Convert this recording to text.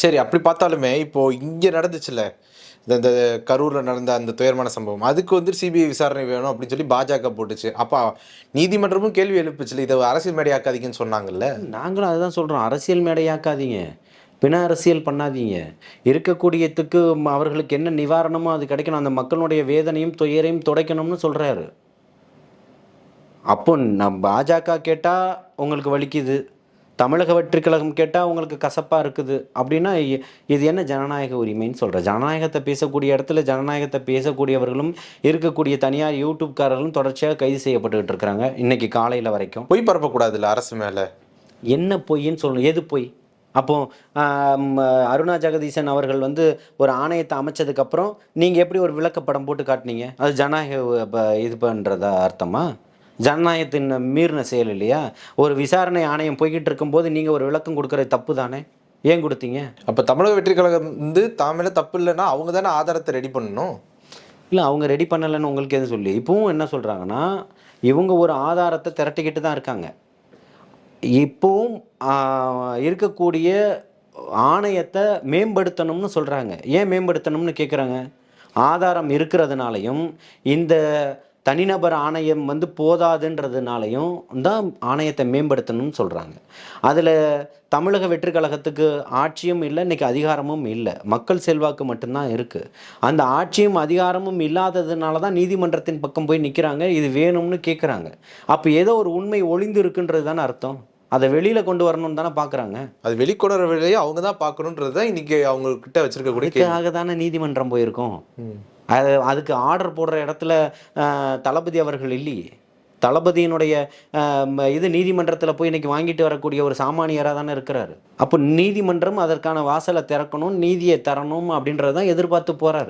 சரி, அப்படி பார்த்தாலுமே இப்போ இங்க நடந்துச்சுல்ல, இந்த கரூர்ல நடந்த அந்த துயரமான சம்பவம். அதுக்கு வந்து சிபிஐ விசாரணை வேணும் அப்படின்னு சொல்லி பாஜக போட்டுச்சு. அப்ப நீதிமன்றமும் கேள்வி எழுப்புச்சுல்ல. இத அரசியல் மேடையாக்காதீங்கன்னு சொன்னாங்கல்ல. நாங்களும் அதுதான் சொல்றோம். அரசியல் மேடையாக்காதீங்க. பிண அரசியல் பண்ணாதீங்க. இருக்கக்கூடியதுக்கு அவர்களுக்கு என்ன நிவாரணமோ அது கிடைக்கணும். அந்த மக்களுடைய வேதனையும், துயரையும் துடைக்கணும்னு சொல்றாரு. அப்போ பாஜக கேட்டா உங்களுக்கு வலிக்குது. தமிழக வெற்றிக் கழகம் கேட்டா உங்களுக்கு கசப்பா இருக்குது. அப்படின்னா இது என்ன ஜனநாயக உரிமைன்னு சொல்ற? ஜனநாயகத்தை பேசக்கூடிய இடத்துல ஜனநாயகத்தை பேசக்கூடியவர்களும் இருக்கக்கூடிய தனியார் யூடியூப்காரர்களும் தொடர்ச்சியாக கைது செய்யப்பட்டுக்கிட்டு இருக்கிறாங்க. இன்னைக்கு காலையில வரைக்கும். பொய் பரப்பக்கூடாதுல்ல அரசு மேல. என்ன பொய்ன்னு சொல்லணும்? எது பொய்? அப்போ அருணா ஜெகதீசன் அவர்கள் வந்து ஒரு ஆணையத்தை அமைச்சதுக்கப்புறம் நீங்கள் எப்படி ஒரு விளக்கப்படம் போட்டு காட்டினீங்க? அது ஜனநாயக இது பண்ணுறதா அர்த்தமா? ஜனநாயகத்தின் மீறின செயல் இல்லையா? ஒரு விசாரணை ஆணையம் போய்கிட்டு இருக்கும்போது நீங்கள் ஒரு விளக்கம் கொடுக்குறது தப்பு தானே? ஏன் கொடுத்தீங்க? அப்ப தமிழக வெற்றிக் கழகம் வந்து தாமேல தப்பு இல்லைன்னா அவங்க தானே ஆதாரத்தை ரெடி பண்ணணும். இல்லை, அவங்க ரெடி பண்ணலைன்னு உங்களுக்கு எது சொல்லி? இப்பவும் என்ன சொல்கிறாங்கன்னா, இவங்க ஒரு ஆதாரத்தை திரட்டிக்கிட்டு தான் இருக்காங்க. இப்போவும் இருக்கக்கூடிய ஆணையத்தை மேம்படுத்தணும்னு சொல்கிறாங்க. ஏன் மேம்படுத்தணும்னு கேட்குறாங்க? ஆதாரம் இருக்கிறதுனாலையும் இந்த தனிநபர் ஆணையம் வந்து போதாதுன்றதுனாலையும் தான் ஆணையத்தை மேம்படுத்தணும்னு சொல்கிறாங்க. அதில் தமிழக வெற்றி கழகத்துக்கு ஆட்சியும் இல்லை, இன்றைக்கி அதிகாரமும் இல்லை. மக்கள் செல்வாக்கு மட்டும்தான் இருக்குது. அந்த ஆட்சியும் அதிகாரமும் இல்லாததுனால தான் நீதிமன்றத்தின் பக்கம் போய் நிற்கிறாங்க. இது வேணும்னு கேட்குறாங்க. அப்போ ஏதோ ஒரு உண்மை ஒளிந்து இருக்குன்றது தானே அர்த்தம். அதை வெளியில் கொண்டு வரணும்னு தானே பார்க்குறாங்க. அது வெளிக்கொணர வேலையை அவங்க தான் பார்க்கணுன்றது தான் இன்றைக்கி அவங்கக்கிட்ட வச்சுருக்கக்கூடிய அதுக்காக தானே நீதிமன்றம் போயிருக்கோம். அதுக்கு ஆர்டர் போடுற இடத்துல தளபதி அவர்கள் இல்லையே. தளபதியினுடைய இது நீதிமன்றத்தில் போய் இன்னைக்கு வாங்கிட்டு வரக்கூடிய ஒரு சாமானியராக தானே இருக்கிறாரு. அப்போ நீதிமன்றம் அதற்கான வாசலை திறக்கணும், நீதியை தரணும் அப்படின்றதான் எதிர்பார்த்து போகிறாரு.